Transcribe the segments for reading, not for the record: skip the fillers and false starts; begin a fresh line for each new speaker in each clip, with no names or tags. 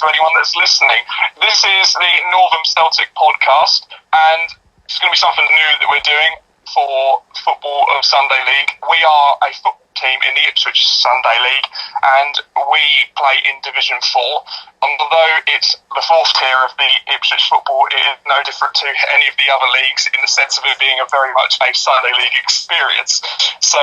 to anyone that's listening. This is the Northern Celtic podcast, and it's going to be something new that we're doing for Football of Sunday League. We are a football team in the Ipswich Sunday League, and we play in Division 4. Although it's the fourth tier of the Ipswich football, it is no different to any of the other leagues in the sense of it being a very much a Sunday League experience. So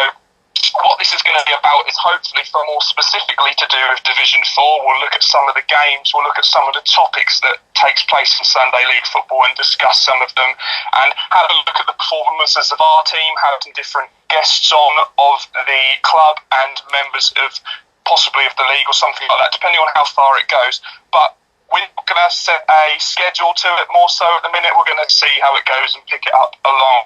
what this is going to be about is hopefully far more specifically to do with Division 4. We'll look at some of the games, we'll look at some of the topics that takes place in Sunday League football and discuss some of them, and have a look at the performances of our team, have some different guests on of the club and members of possibly of the league or something like that, depending on how far it goes. But we're not going to set a schedule to it more so at the minute. We're going to see how it goes and pick it up along.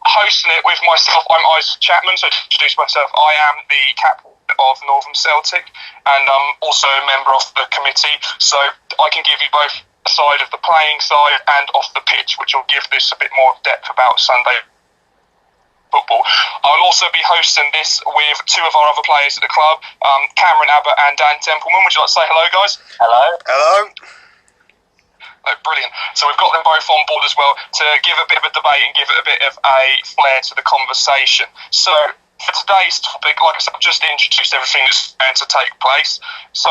Hosting it with myself, I'm Isaac Chapman. So to introduce myself, I am the captain of Northern Celtic, and I'm also a member of the committee. So I can give you both a side of the playing side and off the pitch, which will give this a bit more depth about Sunday football. I'll also be hosting this with two of our other players at the club, Cameron Abbott and Dan Templeman. Would you like to say hello, guys?
Hello.
Hello.
Oh, brilliant. So we've got them both on board as well to give a bit of a debate and give it a bit of a flair to the conversation. So for today's topic, like I said, I've just introduced everything that's going to take place. So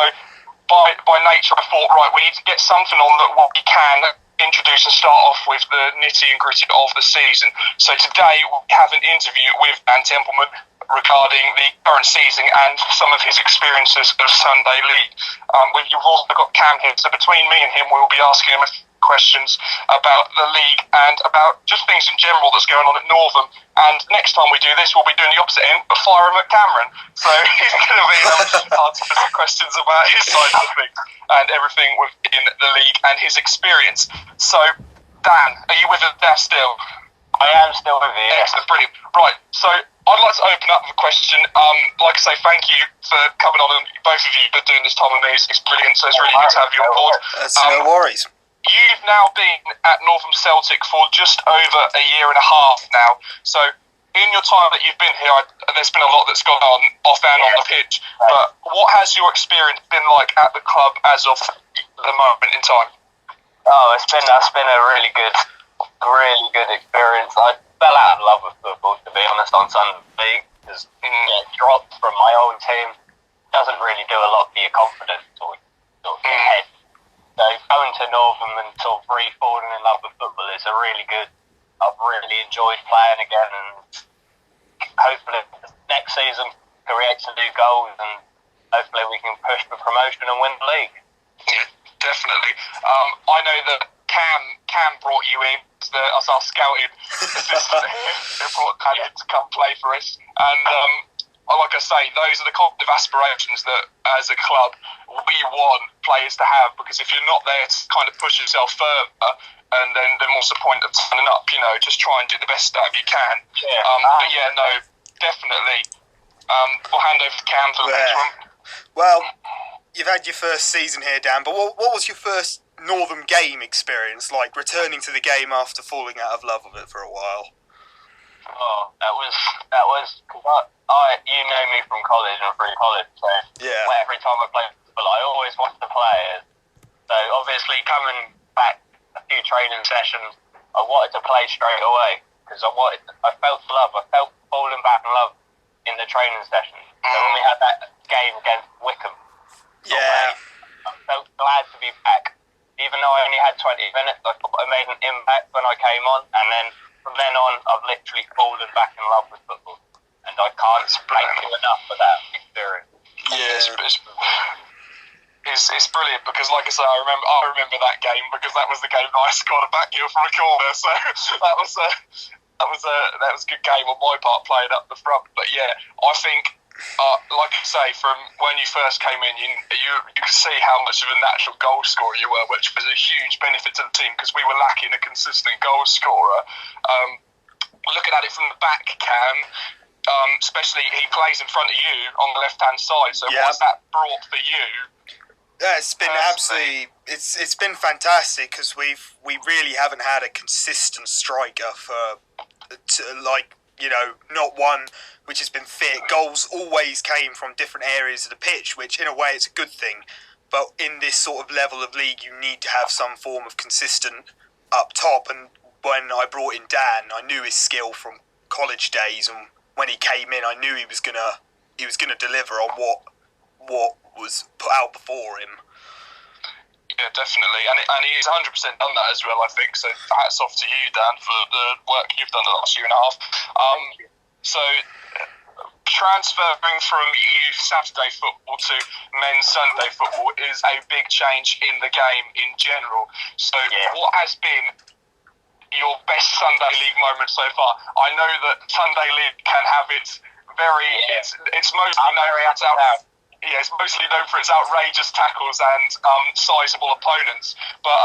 by nature, I thought, right, we need to get something on that we can introduce and start off with the nitty and gritty of the season. So today we have an interview with Dan Templeman regarding the current season and some of his experiences of Sunday League. You've also got Cam here, so between me and him we'll be asking him a few questions about the league and about just things in general that's going on at Northern. And next time we do this, we'll be doing the opposite end, but fire him at Cameron. So he's going to be answering some questions about his side of things and everything within the league and his experience. So, Dan, are you with us there still?
I am still with you.
Excellent, brilliant. Right, so I'd like to open up with a question. Like I say, thank you for coming on, and both of you for doing this time with me. It's brilliant, so it's really good to have you on board.
No worries.
You've now been at Northern Celtic for just over a year and a half now. So in your time that you've been here, there's been a lot that's gone on off and on the pitch. But what has your experience been like at the club as of the moment in time?
Oh, that's been a really good experience. I fell out of love with football, to be honest, on Sunday League, because dropped from my old team doesn't really do a lot for your confidence or your head. So going to Northern and sort of re-falling in love with football is a really good. I've really enjoyed playing again, and hopefully next season create some new goals, and hopefully we can push for promotion and win the league.
Yeah, definitely. I know that Cam brought you in as our scouting assistant here. They brought Dan in to come play for us, and like I say, those are the kind of aspirations that, as a club, we want players to have, because if you're not there to kind of push yourself further, and then what's the point of turning up, just try and do the best that you can.
Yeah.
But yeah, no, definitely. We'll hand over to Cam for the next one.
Well, you've had your first season here, Dan, but what was your first Northern game experience like, returning to the game after falling out of love with it for a while?
Oh, that was because you know me from college and through college, so every time I played football, I always wanted to play it. So obviously coming back a few training sessions, I wanted to play straight away because I felt love. I felt falling back in love in the training session. So when we had that game against Wickham, I felt glad to be back. Even though I only had 20 minutes, I thought I made an impact when I came on, and then from then on, I've literally fallen back in love with football, and I can't thank you enough for that experience.
Yeah, it's brilliant, because, like I say, I remember that game, because that was the game that I scored a back heel from a corner. So that was a good game on my part, playing up the front. But yeah, I think, like I say, from when you first came in, you could see how much of a natural goal scorer you were, which was a huge benefit to the team, because we were lacking a consistent goal scorer. Looking at it from the back, Cam, especially he plays in front of you on the left-hand side. So what's that brought for you?
Yeah, it's been absolutely. It's been fantastic, because we really haven't had a consistent striker not one which has been fit. Goals always came from different areas of the pitch, which in a way is a good thing. but in this sort of level of league, you need to have some form of consistent up top. And when I brought in Dan, I knew his skill from college days, and when he came in, I knew he was gonna deliver on what was put out before him.
Yeah, definitely, and he's 100% done that as well, I think. So hats off to you, Dan, for the work you've done the last year and a half. So transferring from youth Saturday football to men's Sunday football is a big change in the game in general. So what has been your best Sunday League moment so far? I know that Sunday League can have its it's mostly known for its it's mostly known for its outrageous tackles and sizable opponents. But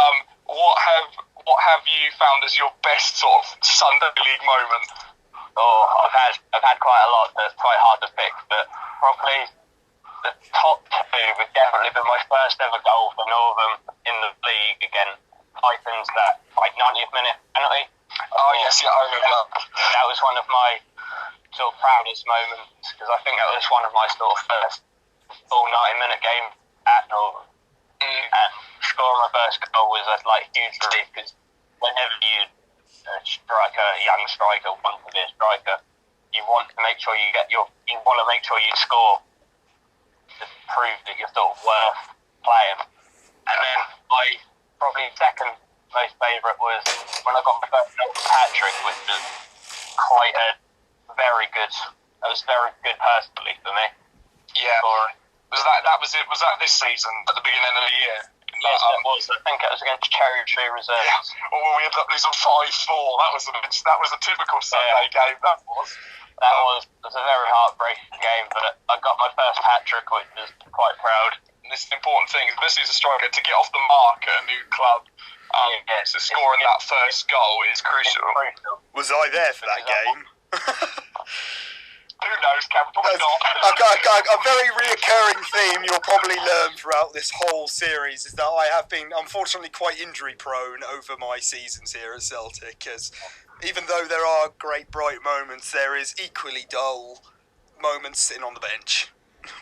what have you found as your best sort of Sunday League moment?
Oh, I've had quite a lot. That's quite hard to pick, but probably the top two would definitely be my first ever goal for Northam in the league against Titans, that 90th minute penalty.
Oh yes, I remember that.
That was one of my sort of proudest moments, because I think that was one of my sort of first full 90-minute game at Northam. And scoring my first goal was a huge relief, because whenever you young striker want to be a striker, you want to make sure you want to make sure you score to prove that you're sort of worth playing. And then my probably second most favourite was when I got my first hat-trick, which was quite a very good. That was very good personally for me.
Yeah. Was that this season at the beginning of the year?
Yes, it was. I think it was against Cherry Tree Reserves.
Yeah. Oh, we ended up losing 5-4. That was a typical Sunday game. That was
a very heartbreaking game, but I got my first hat-trick, which was quite proud.
And this is an important thing, especially as a striker, to get off the mark at a new club. So scoring that first goal is crucial.
Was I there for that game?
Who knows, Cam? Probably not.
A very reoccurring theme you'll probably learn throughout this whole series is that I have been, unfortunately, quite injury-prone over my seasons here at Celtic, as even though there are great bright moments, there is equally dull moments sitting on the bench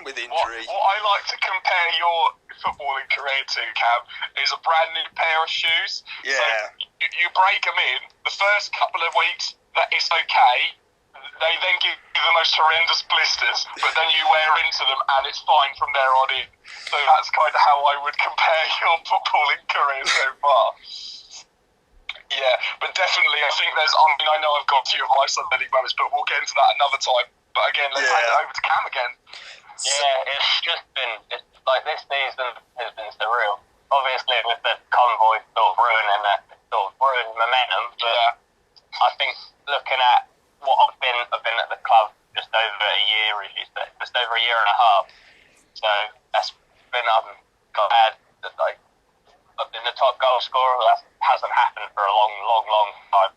with injury.
What I like to compare your footballing career to, Cam, is a brand new pair of shoes.
Yeah.
So you break them in, the first couple of weeks, that is okay. They then give you the most horrendous blisters, but then you wear into them and it's fine from there on in. So that's kind of how I would compare your footballing career so far. Yeah, but definitely, I think I know I've got a few of my Sunday League moments, but we'll get into that another time. But again, let's hand it over to Cam again.
Yeah, it's just been, this season has been surreal. Obviously, with the convoy sort of ruining momentum, but I think looking at what I've been at the club just over a year, just over a year and a half. So that's been I've been the top goal scorer. That hasn't happened for a long time.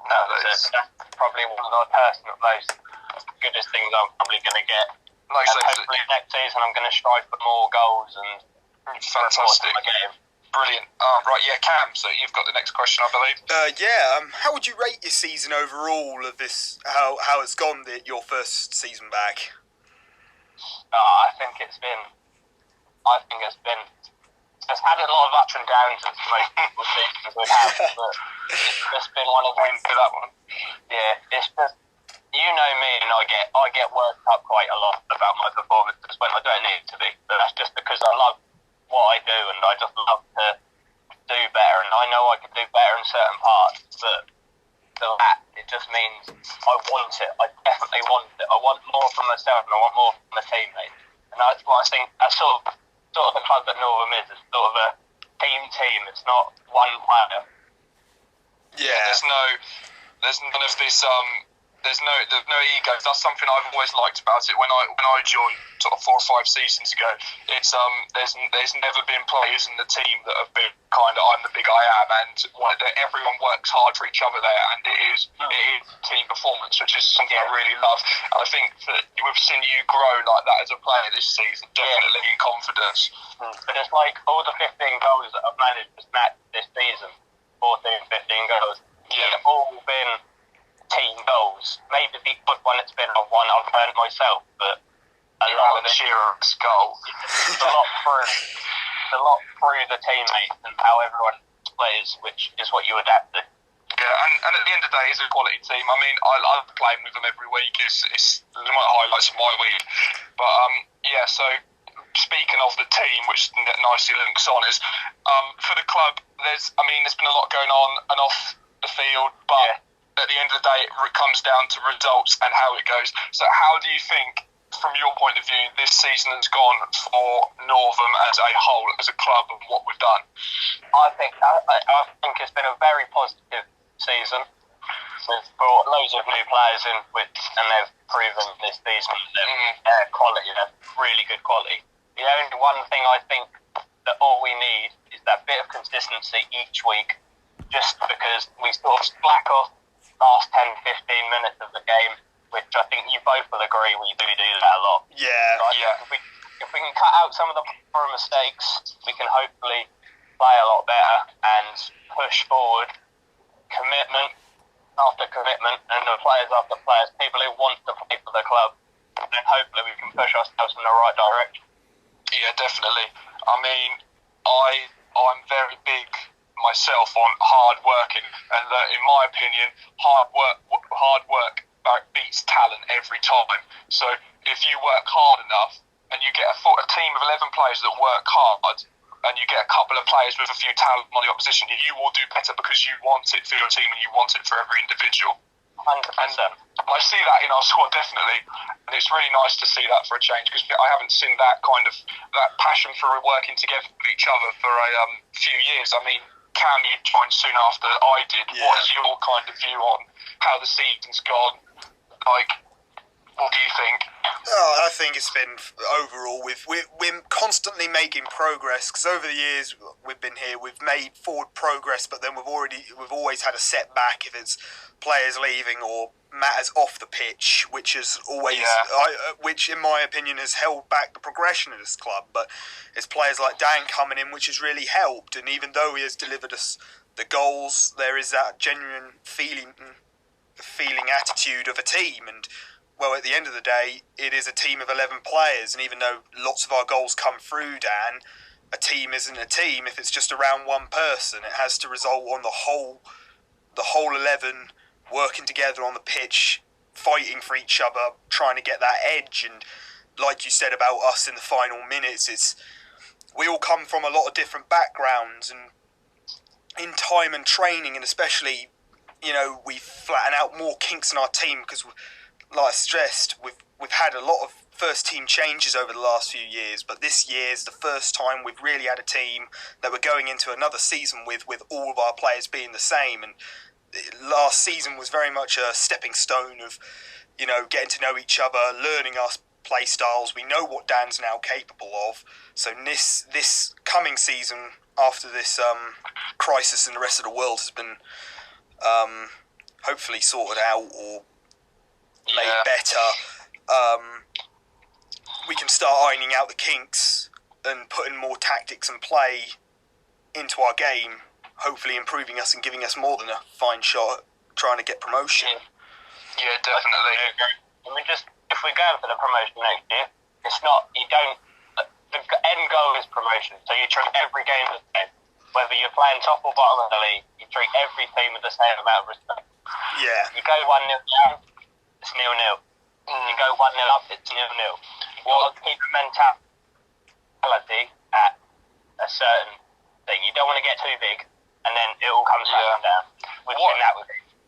That's probably one of the most goodest things I'm probably going to get. Hopefully next season I'm going to strive for more goals and
fantastic. Brilliant. Right, Cam, so you've got the next question, I believe.
How would you rate your season overall of this, how it's gone, your first season back?
I think it's had a lot of ups and downs as most people's seasons would have, but it's just been one of them.
For that one.
Yeah, it's just, you know me, and I get worked up quite a lot about my performances when I don't need to be, but that's just because I love what I do, and I just love to do better, and I know I can do better in certain parts, but it just means I want it. I definitely want it. I want more from myself, and I want more from my teammates, and that's what I think. That's sort of the club that Northam is. It's sort of a team. It's not one player.
Yeah, there's none of this. There's no egos. That's something I've always liked about it. When I joined sort of 4 or 5 seasons ago, it's there's never been players in the team that have been kind of I'm the big I am, and everyone works hard for each other there, and it is team performance, which is something I really love. And I think that we've seen you grow like that as a player this season, definitely in confidence.
But it's like all the 15 goals that I've managed to snatch this season, 14, 15 goals, they've all been team goals. Maybe the odd one it's been I've earned myself, but
Alan Shearer's goal.
It's a lot through the teammates and how everyone plays, which is what you adapt to.
Yeah, and at the end of the day, it's a quality team. I mean, I love playing with them every week. It's one of the highlights of my week. But, so speaking of the team, which nicely links on, is for the club, there's been a lot going on and off the field, but at the end of the day, it comes down to results and how it goes. So how do you think, from your point of view, this season has gone for Northam as a whole, as a club, and what we've done?
I think it's been a very positive season. We've brought loads of new players in, and they've proven this season their quality, their really good quality. The only one thing I think that all we need is that bit of consistency each week, just because we sort of slack off last 10-15 minutes of the game, which I think you both will agree we do that a lot.
Yeah,
right? If we can cut out some of the mistakes, we can hopefully play a lot better and push forward. Commitment after commitment, and the players after players, people who want to play for the club, then hopefully we can push ourselves in the right direction.
Yeah, definitely. I mean, I'm very big myself on hard working, and in my opinion, hard work beats talent every time. So if you work hard enough and you get a team of 11 players that work hard, and you get a couple of players with a few talent on the opposition, you will do better because you want it for your team and you want it for every individual.
100%.
And I see that in our squad, definitely, and it's really nice to see that for a change, because I haven't seen that passion for working together with each other for a few years. I mean, Cam, you joined soon after I did. Yeah. What is your kind of view on how the season's gone? Like, what do you think?
Oh, I think it's been overall we're constantly making progress, because over the years we've been here, we've made forward progress, but then we've always had a setback if it's players leaving or matters off the pitch, which is always which in my opinion has held back the progression of this club. But it's players like Dan coming in which has really helped, and even though he has delivered us the goals, there is that genuine feeling attitude of a team. And well, at the end of the day, it is a team of 11 players, and even though lots of our goals come through Dan, a team isn't a team if it's just around one person. It has to result on the whole 11 working together on the pitch, fighting for each other, trying to get that edge. And like you said about us in the final minutes, we all come from a lot of different backgrounds, and in time and training, and especially, we flatten out more kinks in our team, because like I stressed, we've had a lot of first team changes over the last few years, but this year is the first time we've really had a team that we're going into another season with all of our players being the same. And last season was very much a stepping stone of, getting to know each other, learning our play styles. We know what Dan's now capable of. So this coming season, after this crisis in the rest of the world has been hopefully sorted out or made better, we can start ironing out the kinks and putting more tactics and play into our game, hopefully improving us and giving us more than a fine shot at trying to get promotion.
Yeah, definitely.
If we're going for the promotion next year, the end goal is promotion, so you treat every game the same. Whether you're playing top or bottom of the league, you treat every team with the same amount of respect.
Yeah.
You go 1-0 down, it's 0-0. You go 1-0 up, it's 0-0. You've got to keep the mentality at a certain thing. You don't want to get too big, and then it all comes back down.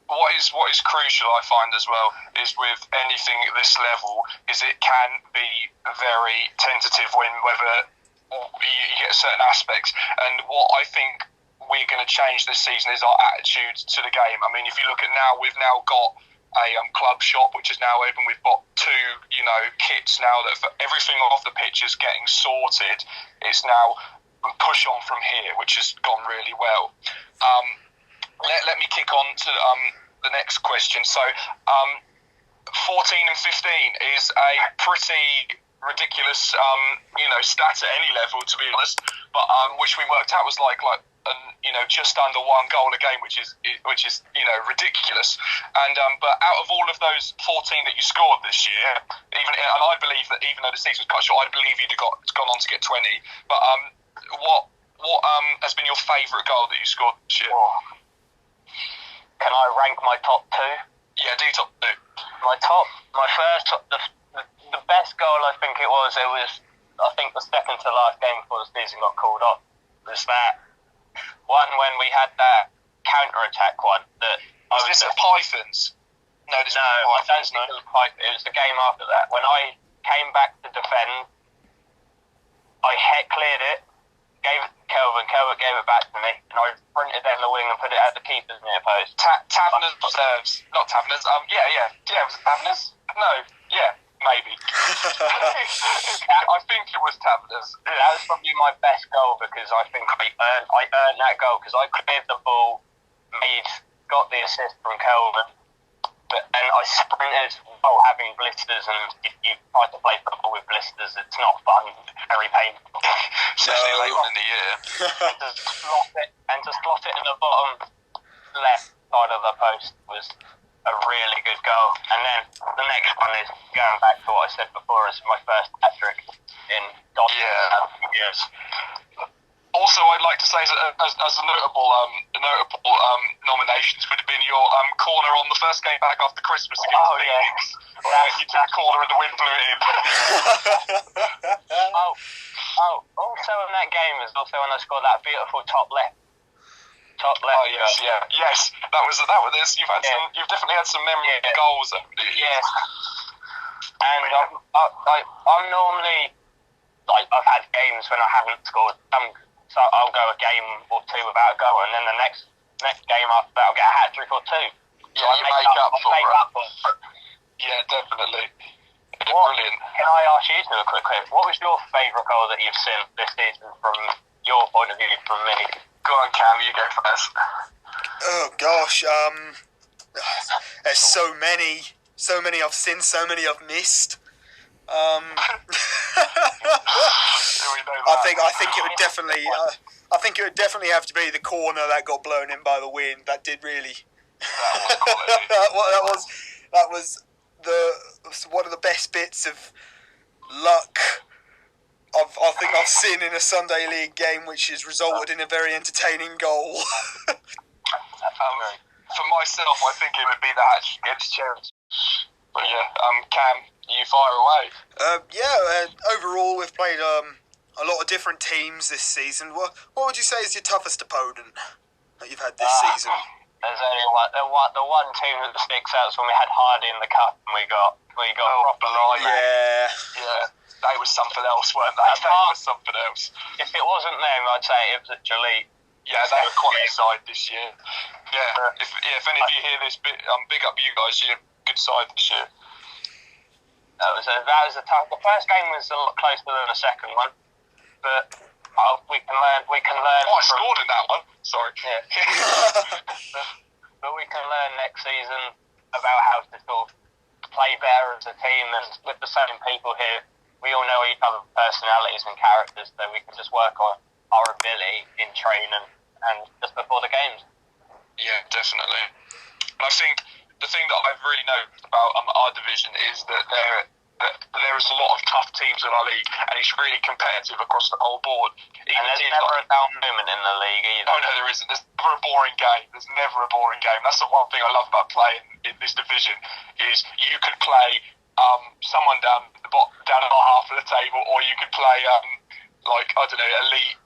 What is crucial, I find, as well, is with anything at this level, is it can be very tentative whether you get certain aspects. And what I think we're going to change this season is our attitude to the game. I mean, if you look at now, we've now got a club shop which is now open. We've got two, kits now that for everything off the pitch is getting sorted. It's now push on from here, which has gone really well. Let me kick on to the next question. So, 14 and 15 is a pretty ridiculous, stat at any level, to be honest. But which we worked out was like just under one goal a game, which is ridiculous. And but out of all of those 14 that you scored this year, and I believe that even though the season was cut short, I believe you'd have gone on to get 20. But what has been your favourite goal that you scored this year?
Can I rank my top two?
Yeah, do top two.
The best goal I think it was I think the second to last game before the season got called off, was that one when we had that counter-attack one.
Was this at Pythons? No,
I don't think it was Python. It was the game after that. When I came back to defend, I cleared it, gave it to Kelvin gave it back to me, and I sprinted down the wing and put it at the keeper's near post.
Taverners reserves. Not Taverners. Yeah, was it Taverners? No, yeah, maybe. I think it was Taverners.
That was probably my best goal because I think I earned that goal because I cleared the ball, got the assist from Kelvin, and I sprinted while having blisters, and if you try to play football with blisters, it's not fun, it's very painful.
Especially later on in the year.
and to slot it in the bottom left side of the post was a really good goal. And then the next one is going back to what I said before, is my first hat-trick in years.
Also, I'd like to say as a notable nominations would have been your corner on the first game back after Christmas against Phoenix. You took a corner and the wind blew it in.
Also in that game is also when I scored that beautiful top left.
Oh yes, that was this. You've definitely had some memorable goals over the years.
Yes, and I'm normally I've had games when I haven't scored. So I'll go a game or two without a goal, and then the next game after that I'll get a hat trick or two.
Yeah, you make up for it. Yeah, definitely. Brilliant.
Can I ask you a quick question? What was your favourite goal that you've seen this season from your point of view, from me?
Go on, Cam, you go first.
Oh gosh, there's so many I've seen, so many I've missed. I think it would definitely. I think it would definitely have to be the corner that got blown in by the wind. That did really. That was one of the best bits of luck I think I've seen in a Sunday League game, which has resulted in a very entertaining goal.
For myself, I think it would be that against Chelsea. But Cam, you fire away.
Overall, we've played a lot of different teams this season. What would you say is your toughest opponent that you've had this season?
There's only the one team that sticks out is when we had Hardy in the cup and we got proper.
Yeah.
They was something else, weren't they? They was something else.
If it wasn't them, I'd say it was at Jalete.
Yeah, they were quality side this year. Yeah. If any of you hear this, big up you guys. You're a good side this year.
That was a tough. The first game was a lot closer than the second one, but we can learn.
I scored in that one. Sorry.
Yeah. but we can learn next season about how to sort of play better as a team, and with the same people here, we all know each other's personalities and characters, so we can just work on our ability in training and just before the games.
Yeah, definitely. And I think the thing that I've really noticed about our division is that there is a lot of tough teams in our league, and it's really competitive across the whole board.
And there's never a down moment in the league either.
Oh no, there isn't. There's never a boring game. That's the one thing I love about playing in this division, is you could play someone down at the half of the table, or you could play elite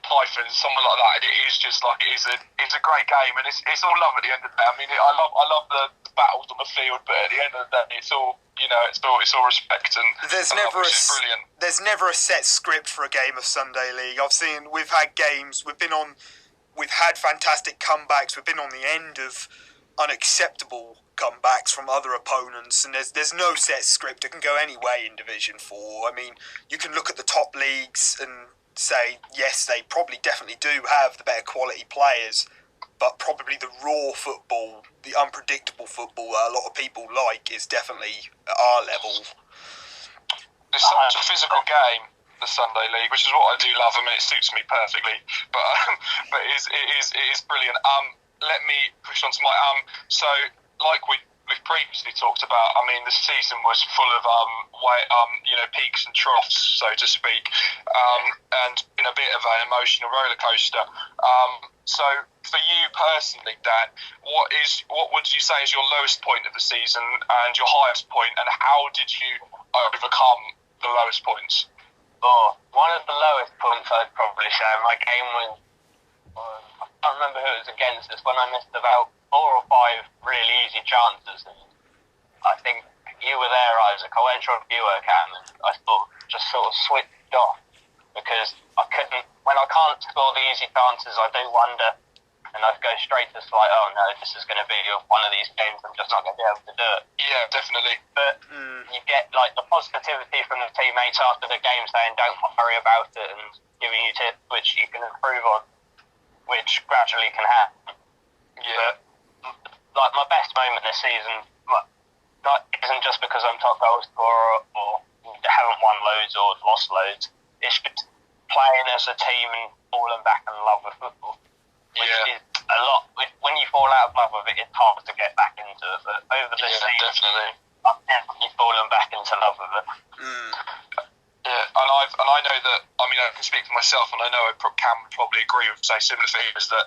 Pythons, someone like that, and it is just like it's a great game, and it's all love at the end of the day. I mean, I love the battles on the field, but at the end of the day, it's all it's all respect, and
there's never a set script for a game of Sunday League. We've had games, we've had fantastic comebacks, we've been on the end of unacceptable comebacks from other opponents, and there's no set script. It can go any way in Division 4. I mean, you can look at the top leagues and say, yes, they probably definitely do have the better quality players, but probably the raw football, the unpredictable football that a lot of people like, is definitely at our level.
It's such a physical game, the Sunday League, which is what I do love. I mean, it suits me perfectly, but it is brilliant. Let me push on to my so like we we've previously talked about, I mean, the season was full of peaks and troughs, so to speak, and in a bit of an emotional roller coaster. So for you personally, Dan, what would you say is your lowest point of the season and your highest point, and how did you overcome the lowest points?
Oh, one of the lowest points I'd probably say my game was, I can't remember who it was against us, when I missed about 4 or 5 really easy chances. And I think you were there, Isaac. I went to review it, Cam, and I just sort of switched off because when I can't score the easy chances, I do wonder, and I go straight to like, oh no, this is going to be one of these games I'm just not going to be able to do it.
Yeah, definitely.
But you get like the positivity from the teammates after the game saying don't worry about it and giving you tips which you can improve on, which gradually can happen.
Yeah.
But like my best moment this season isn't just because I'm top goal scorer or haven't won loads or lost loads. It's just playing as a team and falling back in love with football. Which is a lot. When you fall out of love with it, it's hard to get back into it. But over the season,
definitely,
I've definitely fallen back into love with it.
Yeah, and I know that. I mean, I can speak for myself, and I know Cam would probably agree with say similar things that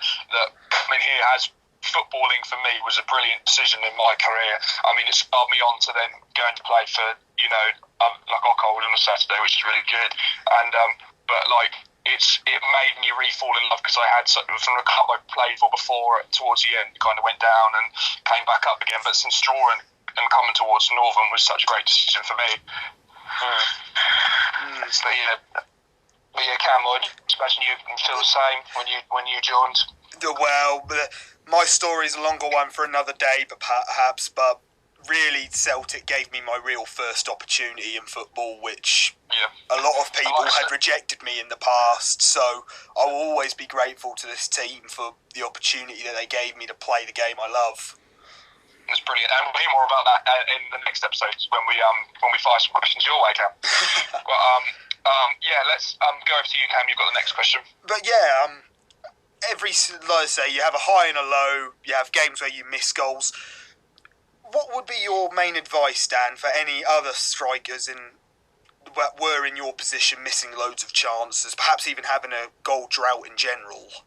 coming here has. Footballing for me was a brilliant decision in my career. I mean, it spurred me on to then going to play for like Ockhold on a Saturday, which is really good. And but like it made me re-fall in love because I had from the club I played for before towards the end kind of went down and came back up again. But since drawing and coming towards Northern was such a great decision for me. So Cam, I imagine you feel the same when you joined.
Well, my story's a longer one for another day, but really Celtic gave me my real first opportunity in football, which a lot of people had rejected me in the past, so I will always be grateful to this team for the opportunity that they gave me to play the game I love.
It's brilliant, and we'll hear more about that in the next episodes when we fire some questions your way, Cam. Let's go over to you, Cam. You've got the next question.
But like I say, you have a high and a low, you have games where you miss goals. What would be your main advice, Dan, for any other strikers that were in your position missing loads of chances, perhaps even having a goal drought in general?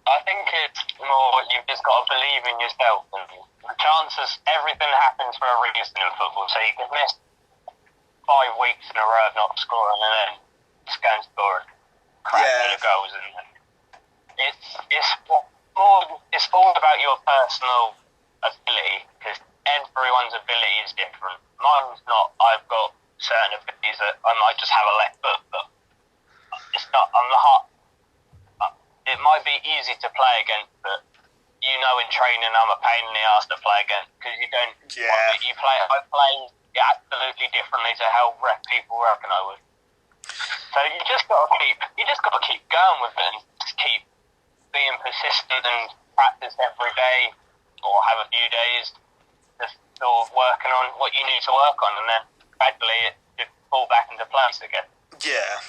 I think it's more you've just got to believe in yourself. And the chances, everything happens for a reason in football. So you could miss 5 weeks in a row of not scoring and then just go and score and crack the goals. And it's all about your personal ability, because everyone's ability is different. Mine's not. I've got certain abilities that I might just have a left foot, but it's not. It might be easy to play against, but in training I'm a pain in the arse to play against because you don't. I play absolutely differently to how people reckon I would. So you just got to keep going with it and just keep being persistent and practice every day or have a few days just sort of working on what you need to work on, and then gradually it should fall back into place again.
Yeah.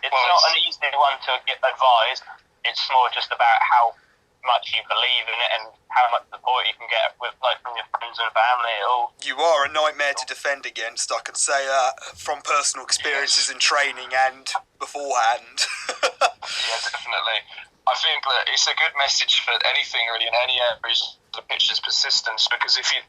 It's not an easy one to get advised. It's more just about how much you believe in it and how much support you can get from your friends and family.
You are a nightmare to defend against. I can say that from personal experiences in training and beforehand.
Yeah, definitely. I think that it's a good message for anything really in any areas of the pitch is persistence, because if you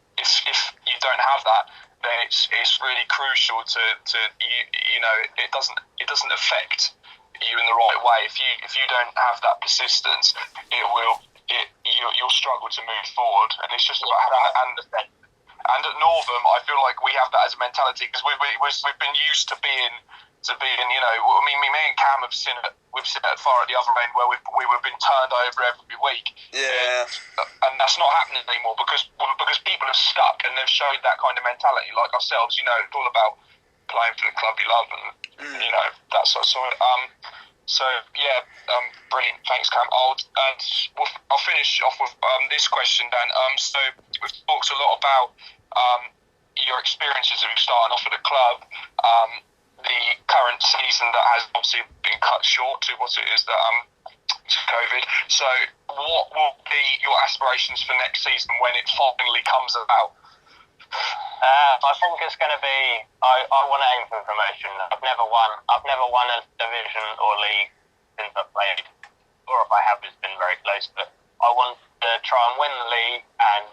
don't have that, then it's really crucial to it doesn't affect you in the right way. If you don't have that persistence, you'll struggle to move forward, and it's just about having that. And at Northam, I feel like we have that as a mentality because we've been used to being. Me and Cam we've seen it far at the other end where we've been turned over every week.
Yeah.
And that's not happening anymore because people are stuck and they've showed that kind of mentality like ourselves. It's all about playing for the club you love and that sort of brilliant. Thanks, Cam. I'll finish off with this question, Dan. So we've talked a lot about your experiences of starting off at the club. The current season that has obviously been cut short to what it is that to COVID. So what will be your aspirations for next season when it finally comes about?
I think it's going to be. I want to aim for promotion. I've never won a division or league since I've played, or if I have, it's been very close. But I want to try and win the league and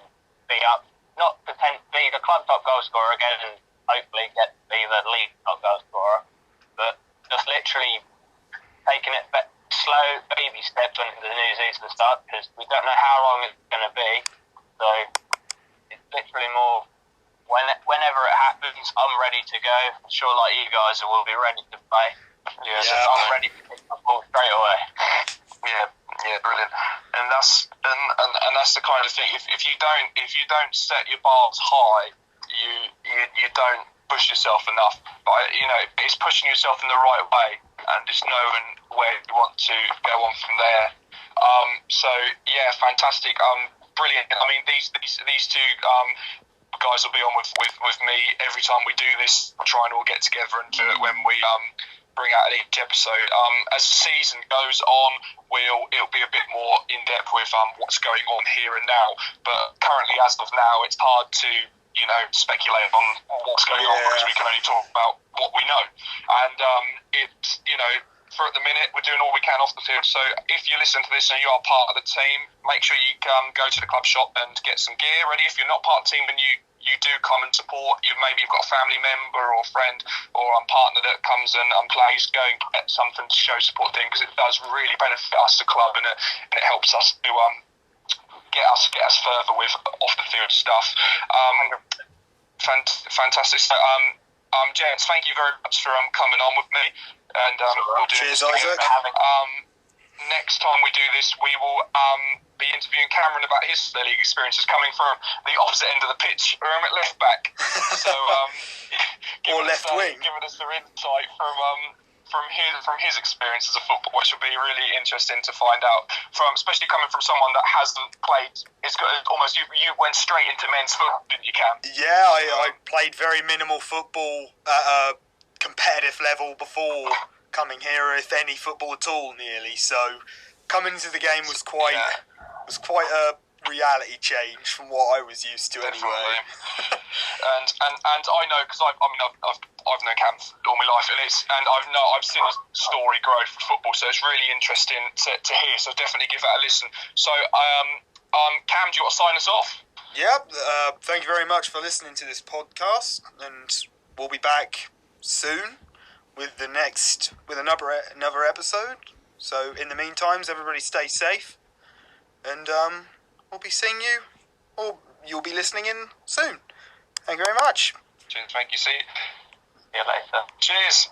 be up, not pretend to be the club top goal scorer again, and hopefully get to be the league top goal scorer. But just literally taking it slow, baby steps when the new season starts, because we don't know how long it's going to be. So it's literally more. Whenever it happens, I'm ready to go. I'm sure, like you guys, will be ready to play. Yeah, I'm ready to pick my ball straight away.
Yeah, brilliant. And that's the kind of thing. If you don't set your bars high, you don't push yourself enough. But it's pushing yourself in the right way and just knowing where you want to go on from there. So yeah, fantastic. Brilliant. I mean, these two guys will be on with me every time we do this. We'll try and all get together and do it when we bring out each episode. As the season goes on, it'll be a bit more in depth with what's going on here and now. But currently, as of now, it's hard to speculate on what's going on because we can only talk about what we know. And it's for at the minute, we're doing all we can off the field. So if you listen to this and you are part of the team, make sure you go to the club shop and get some gear ready. If you're not part of the team and you do come and support, maybe you've got a family member or a friend or a partner that comes and plays, go and get something to show support to, because it does really benefit us, the club, and it helps us to get us further with off the field stuff. Fantastic. So, gents, thank you very much for coming on with me. And we'll do
Cheers,
this
Isaac.
Next time we do this, we will be interviewing Cameron about his league experiences coming from the opposite end of the pitch, or at left back. So,
or left wing,
giving us some insight from his experience as a footballer, which will be really interesting to find out especially coming from someone that hasn't played. It's got almost you went straight into men's football, didn't you, Cam?
Yeah, I played very minimal football at a competitive level before coming here, if any football at all, nearly. So coming into the game was quite a reality change from what I was used to.
Definitely.
Anyway.
and I know, because I've known Cam all my life, and I've seen his story grow for football, so it's really interesting to hear. So definitely give that a listen. So Cam, do you want to sign us off?
Yep. Thank you very much for listening to this podcast, and we'll be back soon with another episode. So in the meantime, everybody stay safe, and we'll be seeing you, or you'll be listening in soon. Thank you very much.
Thank you. See you
later.
Cheers.